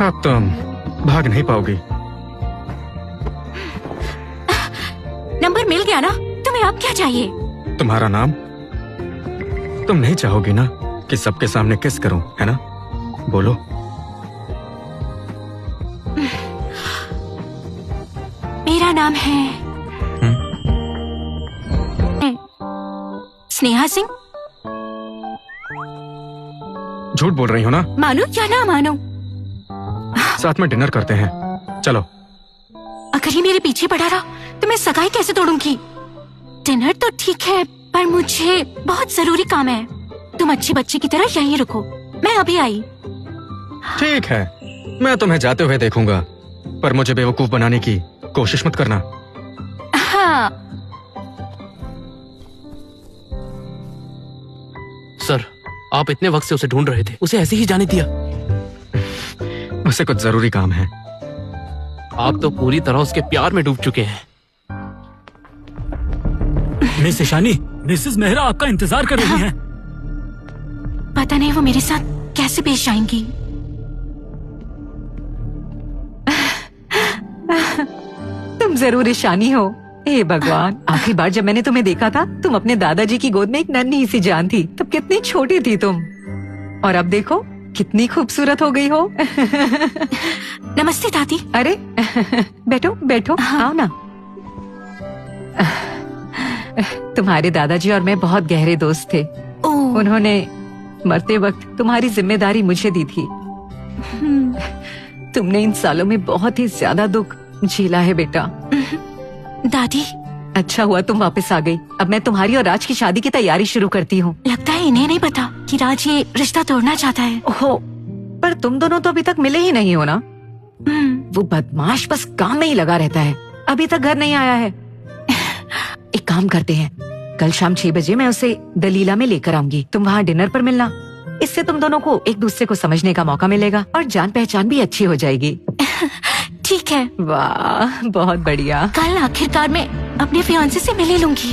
अब तुम भाग नहीं पाओगी। नंबर मिल गया ना? तुम्हें अब क्या चाहिए? तुम्हारा नाम? तुम नहीं चाहोगी ना कि सबके सामने किस करूं, है ना? बोलो। मेरा नाम है स्नेहा सिंह। झूठ बोल रही हो ना? मानो या ना मानो, साथ में डिनर करते हैं, चलो। अगर ये मेरे पीछे पड़ा रहा तो मैं सगाई कैसे तोड़ूंगी? डिनर तो ठीक है, पर मुझे बहुत जरूरी काम है। तुम अच्छी बच्ची की तरह यहीं रुको, मैं अभी आई। ठीक है, मैं तुम्हें जाते हुए देखूंगा, पर मुझे बेवकूफ बनाने की कोशिश मत करना। हाँ। सर, आप इतने वक्त से उसे ढूंढ रहे थे, उसे ऐसे ही जाने दिया? उसे कुछ जरूरी काम है। आप तो पूरी तरह उसके प्यार में डूब चुके हैं। मिस ईशानी, मिसेस मेहरा आपका इंतजार कर रही हैं। पता नहीं वो मेरे साथ कैसे पेश आएंगी। तुम जरूर ईशानी हो। हे भगवान, आखिरी बार जब मैंने तुम्हें देखा था तुम अपने दादाजी की गोद में एक नन्ही सी जान थी। तब कितनी छोटी थी तुम, और अब देखो कितनी खूबसूरत हो गई हो। नमस्ते दादी। अरे बैठो बैठो, आओ ना। तुम्हारे दादाजी और मैं बहुत गहरे दोस्त थे। ओह। उन्होंने मरते वक्त तुम्हारी जिम्मेदारी मुझे दी थी। तुमने इन सालों में बहुत ही ज्यादा दुख झेला है बेटा। दादी, अच्छा हुआ तुम वापस आ गई। अब मैं तुम्हारी और राज की शादी की तैयारी शुरू करती हूँ। लगता है इन्हें नहीं पता कि राज ये रिश्ता तोड़ना चाहता है। ओहो, पर तुम दोनों तो अभी तक मिले ही नहीं हो ना? वो बदमाश बस काम में ही लगा रहता है, अभी तक घर नहीं आया है। एक काम करते हैं, कल शाम 6 बजे मैं उसे दलीला में लेकर आऊंगी। तुम वहाँ डिनर पर मिलना। इससे तुम दोनों को एक दूसरे को समझने का मौका मिलेगा और जान पहचान भी अच्छी हो जाएगी। ठीक है। वाह, बहुत बढ़िया। कल आखिरकार मैं अपने फियांसे से मिले लूंगी।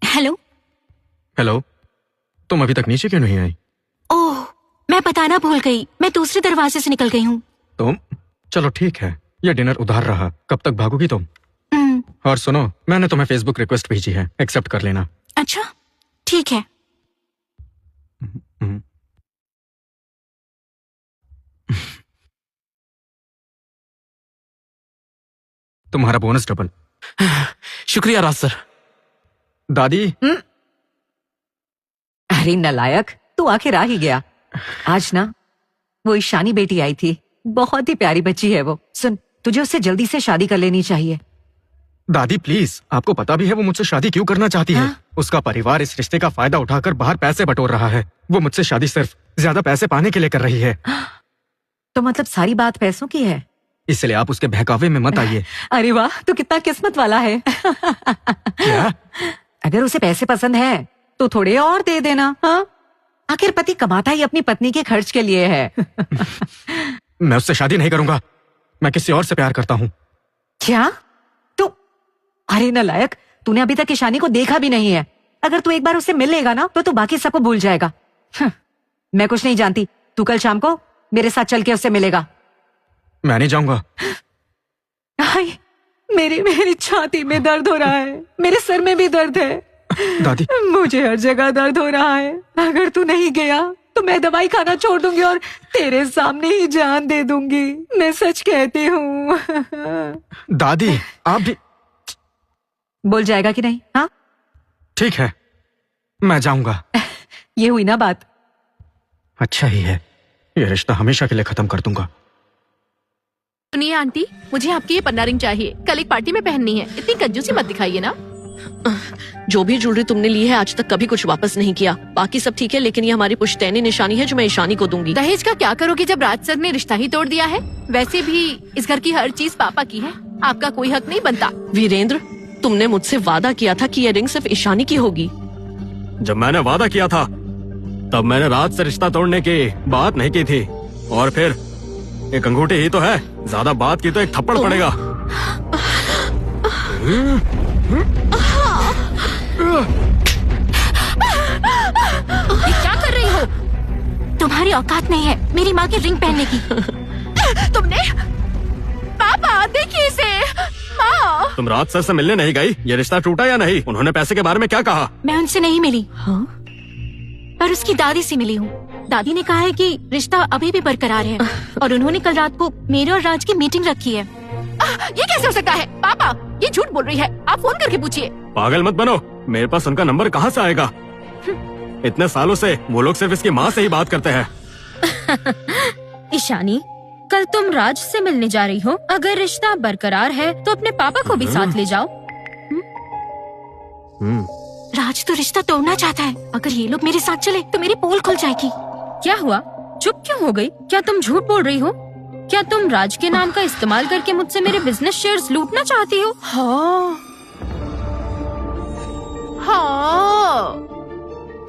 हेलो। हेलो, तुम अभी तक नीचे क्यों नहीं आई? ओह, मैं बताना भूल गई, मैं दूसरे दरवाजे से निकल गई हूँ। तुम? चलो ठीक है, ये डिनर उधार रहा। कब तक भागोगी तुम? और सुनो, मैंने तुम्हें फेसबुक रिक्वेस्ट भेजी है, एक्सेप्ट कर लेना। अच्छा, ठीक है। तुम्हारा बोनस डबल। शुक्रिया राज सर। दादी। अरे नलायक, तू आखिर आ ही गया। आज ना वो ईशानी बेटी आई थी, बहुत ही प्यारी बच्ची है वो। सुन, तुझे उससे जल्दी से शादी कर लेनी चाहिए। दादी प्लीज, आपको पता भी है वो मुझसे शादी क्यों करना चाहती है? उसका परिवार इस रिश्ते का फायदा उठाकर बाहर पैसे बटोर रहा है। वो मुझसे शादी सिर्फ ज्यादा पैसे पाने के लिए कर रही है। तो मतलब सारी बात पैसों की है? इसलिए आप उसके बहकावे में मत आइए। अरे वाह, तू कितना किस्मत वाला है। क्या? अगर उसे पैसे पसंद है तो थोड़े और दे देना। हाँ, आखिर पति कमाता ही अपनी पत्नी के खर्च के लिए है। मैं उससे शादी नहीं करूंगा, मैं किसी और से प्यार करता हूँ। क्या? तू? अरे नालायक, तूने अभी तक ईशानी को देखा भी नहीं है। अगर तू एक बार उससे मिल लेगा ना तो तू बाकी सबको भूल जाएगा। मैं कुछ नहीं जानती, तू कल शाम को मेरे साथ चल के उससे मिलेगा। मैं नहीं जाऊंगा। मेरी छाती में दर्द हो रहा है, मेरे सर में भी दर्द है। दादी, मुझे हर जगह दर्द हो रहा है। अगर तू नहीं गया तो मैं दवाई खाना छोड़ दूंगी और तेरे सामने ही जान दे दूंगी। मैं सच कहती हूँ। दादी आप भी बोल जाएगा कि नहीं? हाँ ठीक है, मैं जाऊंगा। ये हुई ना बात? अच्छा ही है, ये रिश्ता हमेशा के लिए खत्म कर दूंगा। सुनिए आंटी, मुझे आपकी ये पन्ना रिंग चाहिए, कल एक पार्टी में पहननी है। इतनी कंजूसी मत दिखाइए ना। जो भी ज्वेलरी तुमने ली है आज तक कभी कुछ वापस नहीं किया। बाकी सब ठीक है, लेकिन ये हमारी पुश्तैनी निशानी है जो मैं ईशानी को दूंगी। दहेज का क्या करोगे जब राज सर ने रिश्ता ही तोड़ दिया है? वैसे भी इस घर की हर चीज पापा की है, आपका कोई हक नहीं बनता। वीरेंद्र, तुमने मुझसे वादा किया था कि ये रिंग सिर्फ ईशानी की होगी। जब मैंने वादा किया था तब मैंने राज से रिश्ता तोड़ने की बात नहीं की थी। और फिर एक अंगूठी ही तो है, ज्यादा बात की तो एक थप्पड़ पड़ेगा। ये क्या कर रही हो? तुम्हारी औकात नहीं है मेरी माँ की रिंग पहनने की। तुमने? पापा देखिए इसे। माँ। तुम रात सर से मिलने नहीं गई? ये रिश्ता टूटा या नहीं? उन्होंने पैसे के बारे में क्या कहा? मैं उनसे नहीं मिली। हाँ? पर उसकी दादी से मिली हूँ। दादी ने कहा है कि रिश्ता अभी भी बरकरार है और उन्होंने कल रात को मेरे और राज की मीटिंग रखी है। ये कैसे हो सकता है? पापा ये झूठ बोल रही है, आप फोन करके पूछिए। पागल मत बनो, मेरे पास उनका नंबर कहाँ से आएगा? इतने सालों से वो लोग सिर्फ इसकी माँ से ही बात करते हैं। ईशानी, कल तुम राज से मिलने जा रही हो। अगर रिश्ता बरकरार है तो अपने पापा को भी साथ ले जाओ। राज तो रिश्ता तोड़ना चाहता है। अगर ये लोग मेरे साथ चले तो मेरी पोल खुल जाएगी। क्या हुआ? चुप क्यों हो गई? क्या तुम झूठ बोल रही हो? क्या तुम राज के नाम का इस्तेमाल करके मुझसे मेरे बिजनेस शेयर्स लूटना चाहती हो? हाँ।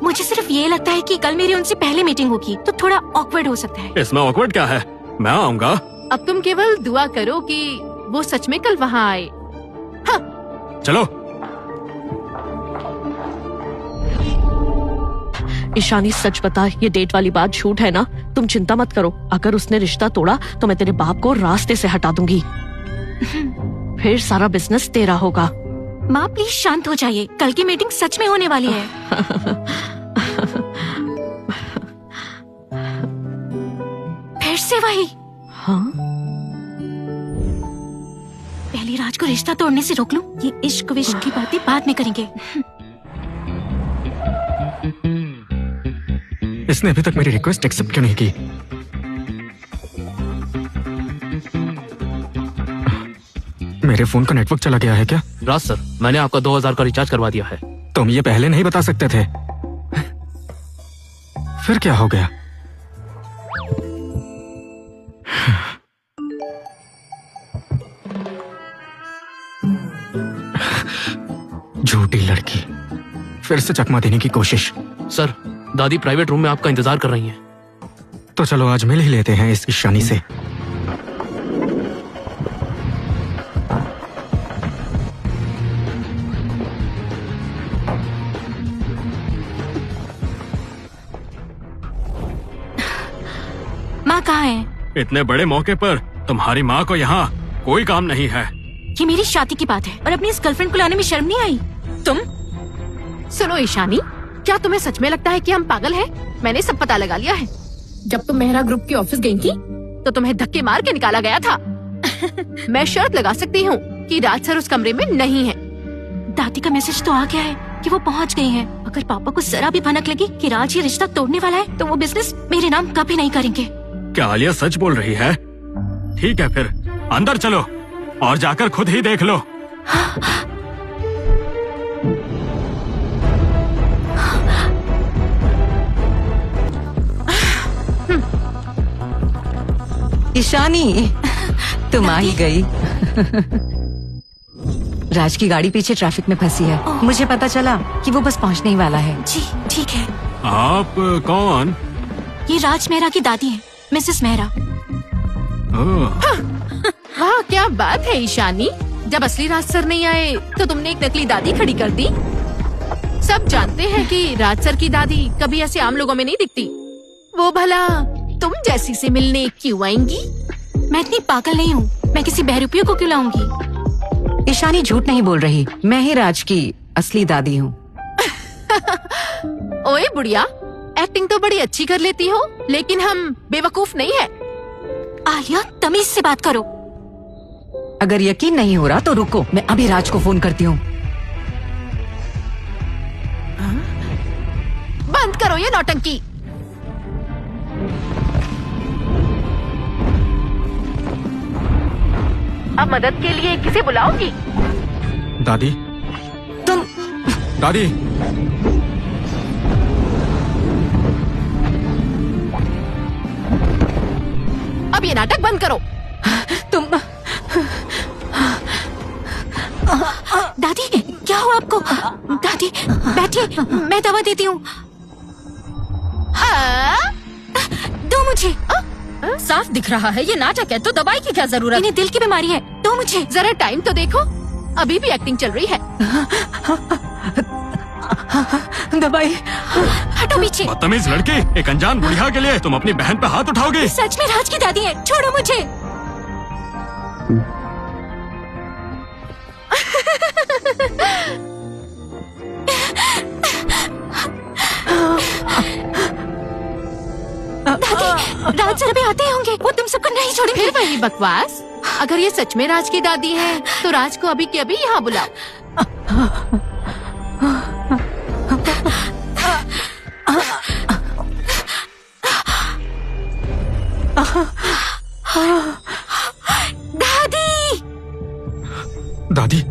मुझे सिर्फ ये लगता है कि कल मेरी उनसे पहले मीटिंग होगी तो थोड़ा ऑकवर्ड हो सकता है। इसमें ऑकवर्ड क्या है? मैं आऊँगा। अब तुम केवल दुआ करो कि वो सच में कल वहाँ आए। हाँ। चलो। ईशानी सच बता, ये डेट वाली बात झूठ है ना? तुम चिंता मत करो, अगर उसने रिश्ता तोड़ा तो मैं तेरे बाप को रास्ते से हटा दूंगी। फिर सारा बिजनेस तेरा होगा। माँ प्लीज शांत हो जाइए, कल की मीटिंग सच में होने वाली है। फिर से वही। हाँ? पहले राज को रिश्ता तोड़ने से रोक लूं, ये इश्क विश्क की बातें बाद में करेंगे। इसने अभी तक मेरी रिक्वेस्ट एक्सेप्ट क्यों नहीं की? मेरे फोन का नेटवर्क चला गया है क्या? राज सर, मैंने आपका 2000 का रिचार्ज करवा दिया है। तुम ये पहले नहीं बता सकते थे? फिर क्या हो गया? झूठी लड़की, फिर से चकमा देने की कोशिश। सर, दादी प्राइवेट रूम में आपका इंतजार कर रही हैं। तो चलो आज मिल ही लेते हैं इस ईशानी से। माँ कहाँ है? इतने बड़े मौके पर तुम्हारी माँ को यहाँ कोई काम नहीं है। ये मेरी शादी की बात है और अपनी इस गर्लफ्रेंड को लाने में शर्म नहीं आई? तुम सुनो ईशानी, क्या तुम्हें सच में लगता है कि हम पागल हैं? मैंने सब पता लगा लिया है। जब तुम मेहरा ग्रुप के ऑफिस गई थी तो तुम्हें धक्के मार के निकाला गया था। मैं शर्त लगा सकती हूँ कि राज सर उस कमरे में नहीं है। दादी का मैसेज तो आ गया है कि वो पहुँच गई हैं। अगर पापा को जरा भी भनक लगी कि राज ये रिश्ता तोड़ने वाला है तो वो बिजनेस मेरे नाम कभी नहीं करेंगे। क्या आलिया सच बोल रही है? ठीक है, फिर अंदर चलो और जाकर खुद ही देख लो। ईशानी, तुम आ ही गई। राज की गाड़ी पीछे ट्रैफिक में फंसी है। मुझे पता चला कि वो बस पहुंचने ही वाला है। जी ठीक है। आप कौन? ये राज मेहरा की दादी है, मिसेस मेहरा। वाह क्या बात है ईशानी, जब असली राज सर नहीं आए तो तुमने एक नकली दादी खड़ी कर दी। सब जानते हैं कि राज सर की दादी कभी ऐसे आम लोगों में नहीं दिखती। वो भला तुम जैसी से मिलने क्यों आएंगी? मैं इतनी पागल नहीं हूँ, मैं किसी बहरूपियों को क्यों लाऊंगी? ईशानी झूठ नहीं बोल रही, मैं ही राज की असली दादी हूँ। ओए बुढ़िया, एक्टिंग तो बड़ी अच्छी कर लेती हो, लेकिन हम बेवकूफ नहीं है। आलिया तमीज से बात करो। अगर यकीन नहीं हो रहा तो रुको, मैं अभी राज को फोन करती हूँ। बंद करो ये नौटंकी। अब मदद के लिए किसे बुलाओगी? दादी, तुम दादी, अब ये नाटक बंद करो। तुम दादी क्या हुआ आपको? दादी बैठिए, मैं दवा देती हूँ। दो मुझे। साफ दिख रहा है ये नाटक है, तो दवाई की क्या जरूरत? इन्हें दिल की बीमारी है, तो मुझे जरा टाइम तो देखो, अभी भी एक्टिंग चल रही है। दवाई। हटो पीछे। बदतमीज लड़की, एक अनजान बुढ़िया के लिए तुम अपनी बहन पे हाथ उठाओगी? सच में राज की दादी है, छोड़ो मुझे। दादी, राज सर भी आते होंगे, वो तुम सबको नहीं छोड़ेंगे। फिर वही बकवास। अगर ये सच में राज की दादी है तो राज को अभी के अभी यहाँ बुलाओ। दादी। दादी